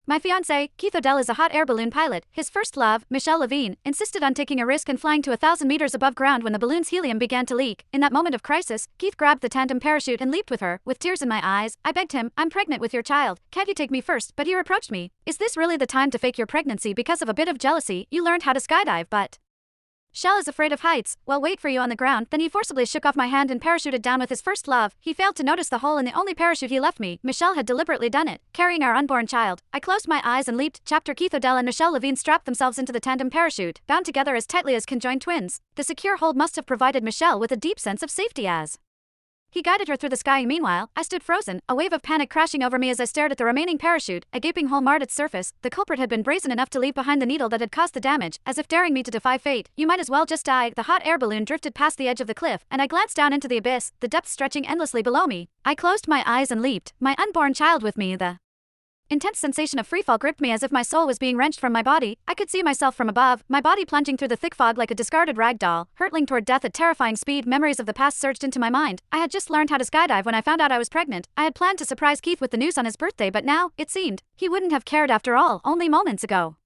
My fiancé, Keith Odell, is a hot air balloon pilot. His first love, Michelle Levine, insisted on taking a risk and flying to 1,000 meters above ground when the balloon's helium began to leak. In that moment of crisis, Keith grabbed the tandem parachute and leaped with her. With tears in my eyes, I begged him, "I'm pregnant with your child. Can't you take me first?" But he reproached me. "Is this really the time to fake your pregnancy because of a bit of jealousy? You learned how to skydive, but Shell is afraid of heights. Well, wait for you on the ground." Then he forcibly shook off my hand and parachuted down with his first love. He failed to notice the hole in the only parachute he left me. Michelle had deliberately done it, carrying our unborn child. I closed my eyes and leaped. Chapter Keith Odell and Michelle Levine strapped themselves into the tandem parachute, bound together as tightly as conjoined twins. The secure hold must have provided Michelle with a deep sense of safety as he guided her through the sky. Meanwhile, I stood frozen, a wave of panic crashing over me as I stared at the remaining parachute. A gaping hole marred its surface. The culprit had been brazen enough to leave behind the needle that had caused the damage, as if daring me to defy fate. "You might as well just die." The hot air balloon drifted past the edge of the cliff, and I glanced down into the abyss, the depths stretching endlessly below me. I closed my eyes and leaped, my unborn child with me. The intense sensation of freefall gripped me as if my soul was being wrenched from my body. I could see myself from above, my body plunging through the thick fog like a discarded rag doll, hurtling toward death at terrifying speed. Memories of the past surged into my mind. I had just learned how to skydive when I found out I was pregnant. I had planned to surprise Keith with the news on his birthday, but now, it seemed, he wouldn't have cared after all. Only moments ago,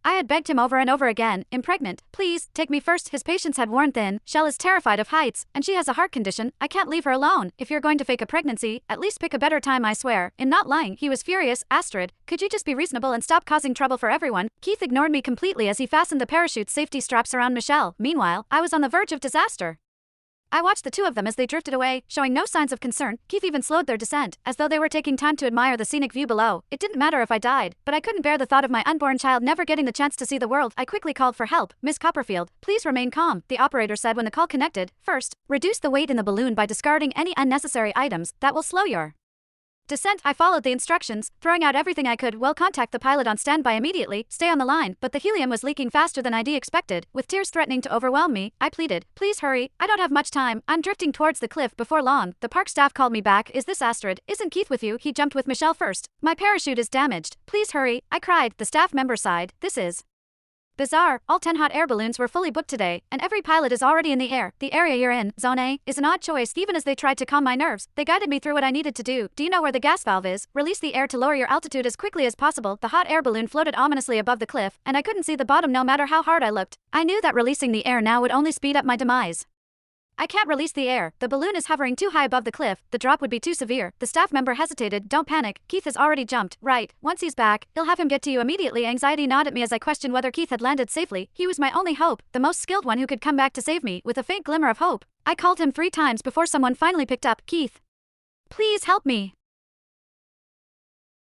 I had begged him over and over again, "Impregnant, please, take me first." His patience had worn thin. Shell is terrified of heights, and she has a heart condition. I can't leave her alone. "If you're going to fake a pregnancy, at least pick a better time, I swear." In not lying, he was furious. "Astrid, could you just be reasonable and stop causing trouble for everyone?" Keith ignored me completely as he fastened the parachute safety straps around Michelle. Meanwhile, I was on the verge of disaster. I watched the two of them as they drifted away, showing no signs of concern. Keith even slowed their descent, as though they were taking time to admire the scenic view below. It didn't matter if I died, but I couldn't bear the thought of my unborn child never getting the chance to see the world. I quickly called for help. "Miss Copperfield, please remain calm," the operator said when the call connected. "First, reduce the weight in the balloon by discarding any unnecessary items. That will slow your descent." I followed the instructions, throwing out everything I could. "Well, contact the pilot on standby immediately. Stay on the line." But the helium was leaking faster than I'd expected. With tears threatening to overwhelm me, I pleaded, "Please hurry. I don't have much time. I'm drifting towards the cliff." Before long, the park staff called me back. "Is this Astrid? Isn't Keith with you? He jumped with Michelle first. My parachute is damaged. Please hurry." I cried. The staff member sighed. "This is bizarre. All 10 hot air balloons were fully booked today, and every pilot is already in the air. The area you're in, Zone A, is an odd choice." Even as they tried to calm my nerves, they guided me through what I needed to do. "Do you know where the gas valve is? Release the air to lower your altitude as quickly as possible." The hot air balloon floated ominously above the cliff, and I couldn't see the bottom no matter how hard I looked. I knew that releasing the air now would only speed up my demise. "I can't release the air. The balloon is hovering too high above the cliff. The drop would be too severe." The staff member hesitated. "Don't panic. Keith has already jumped." "Right. Once he's back, he'll have him get to you immediately." Anxiety gnawed at me as I questioned whether Keith had landed safely. He was my only hope, the most skilled one who could come back to save me. With a faint glimmer of hope, I called him 3 times before someone finally picked up. "Keith, please help me."